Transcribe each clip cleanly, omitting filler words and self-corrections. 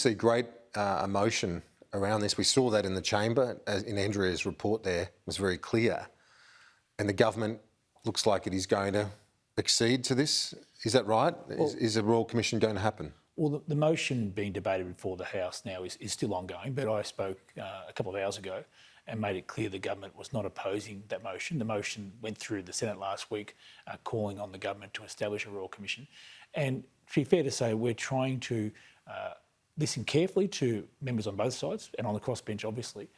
See great emotion around this. We saw that in the chamber, as in Andrea's report there, was very clear. And the government looks like it is going to accede to this. Is that right? Well, is a Royal Commission going to happen? Well, the motion being debated before the House now is still ongoing, but I spoke a couple of hours ago and made it clear the government was not opposing that motion. The motion went through the Senate last week, calling on the government to establish a Royal Commission. And to be fair to say, we're trying to listen carefully to members on both sides and on the crossbench, obviously,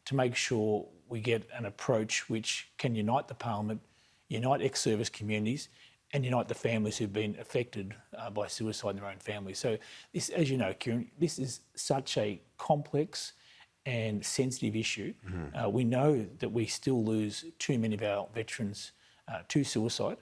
to make sure we get an approach which can unite the Parliament, unite ex-service communities, and unite the families who've been affected by suicide in their own families. So this, as you know, Kieran, this is such a complex and sensitive issue. Mm-hmm. We know that we still lose too many of our veterans to suicide.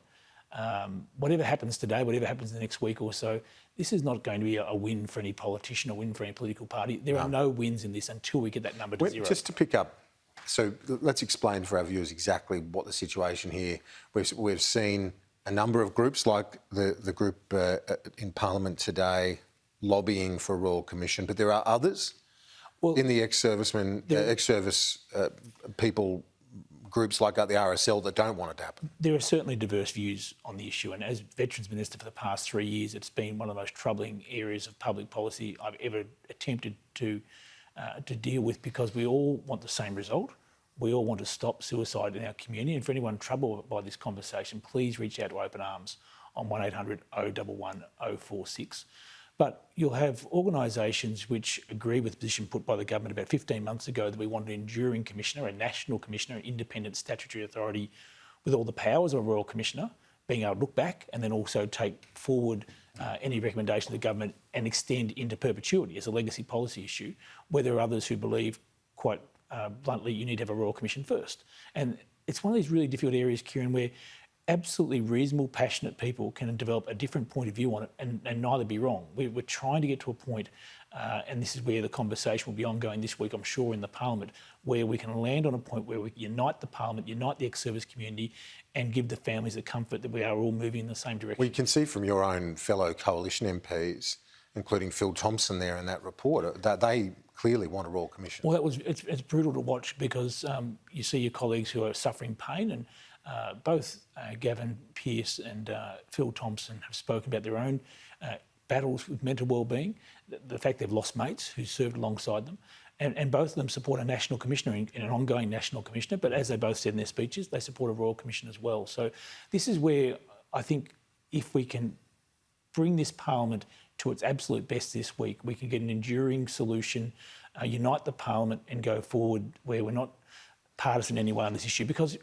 Whatever happens today, whatever happens in the next week or so, this is not going to be a win for any politician or win for any political party. There are no wins in this until we get that number to zero. Just to pick up, so let's explain for our viewers exactly what the situation here. We've seen a number of groups, like the group in Parliament today, lobbying for a Royal Commission, but there are others in the ex-service people, groups like the RSL that don't want it to happen. There are certainly diverse views on the issue, and as Veterans Minister for the past 3 years, it's been one of the most troubling areas of public policy I've ever attempted to deal with, because we all want the same result. We all want to stop suicide in our community, and for anyone troubled by this conversation, please reach out to Open Arms on 1800 011 046. But you'll have organisations which agree with the position put by the government about 15 months ago that we want an enduring commissioner, a national commissioner, an independent statutory authority with all the powers of a Royal Commissioner, being able to look back and then also take forward any recommendation of the government and extend into perpetuity as a legacy policy issue, where there are others who believe, quite bluntly, you need to have a Royal Commission first. And it's one of these really difficult areas, Kieran, where absolutely reasonable, passionate people can develop a different point of view on it and neither be wrong. We're trying to get to a point, and this is where the conversation will be ongoing this week, I'm sure, in the Parliament, where we can land on a point where we unite the Parliament, unite the ex-service community, and give the families the comfort that we are all moving in the same direction. Well, you can see from your own fellow coalition MPs, including Phil Thompson there in that report, that they clearly want a Royal Commission. Well, it's brutal to watch, because you see your colleagues who are suffering pain, and both Gavin, Pearce and Phil Thompson have spoken about their own battles with mental wellbeing, the fact they've lost mates who served alongside them, and both of them support a national commissioner in an ongoing national commissioner, but as they both said in their speeches, they support a Royal Commission as well. So this is where I think if we can bring this Parliament to its absolute best this week, we can get an enduring solution, unite the Parliament and go forward where we're not partisan in any way on this issue, because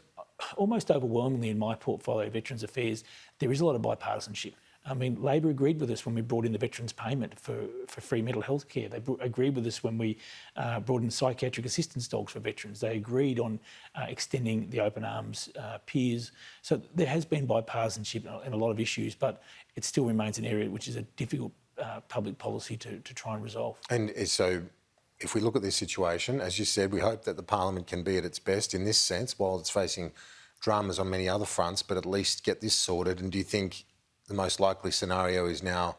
almost overwhelmingly in my portfolio, Veterans Affairs, there is a lot of bipartisanship. I mean, Labor agreed with us when we brought in the veterans payment for free mental health care. They agreed with us when we brought in psychiatric assistance dogs for veterans. They agreed on extending the Open Arms peers. So there has been bipartisanship in a lot of issues, but it still remains an area which is a difficult public policy to try and resolve. And so if we look at this situation, as you said, we hope that the Parliament can be at its best in this sense, while it's facing dramas on many other fronts, but at least get this sorted. And do you think the most likely scenario is now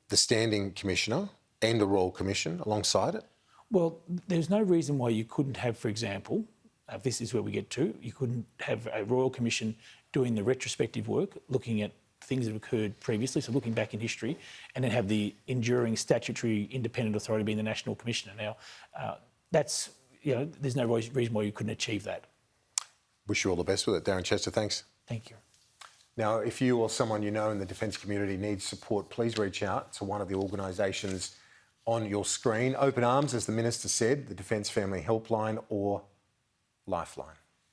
the Standing Commissioner and a Royal Commission alongside it? Well, there's no reason why you couldn't have, for example, if this is where we get to, you couldn't have a Royal Commission doing the retrospective work, looking at things that have occurred previously, so looking back in history, and then have the enduring statutory independent authority being the National Commissioner. Now, that's, there's no reason why you couldn't achieve that. Wish you all the best with it. Darren Chester, thanks. Thank you. Now, if you or someone you know in the defence community needs support, please reach out to one of the organisations on your screen. Open Arms, as the Minister said, the Defence Family Helpline, or Lifeline.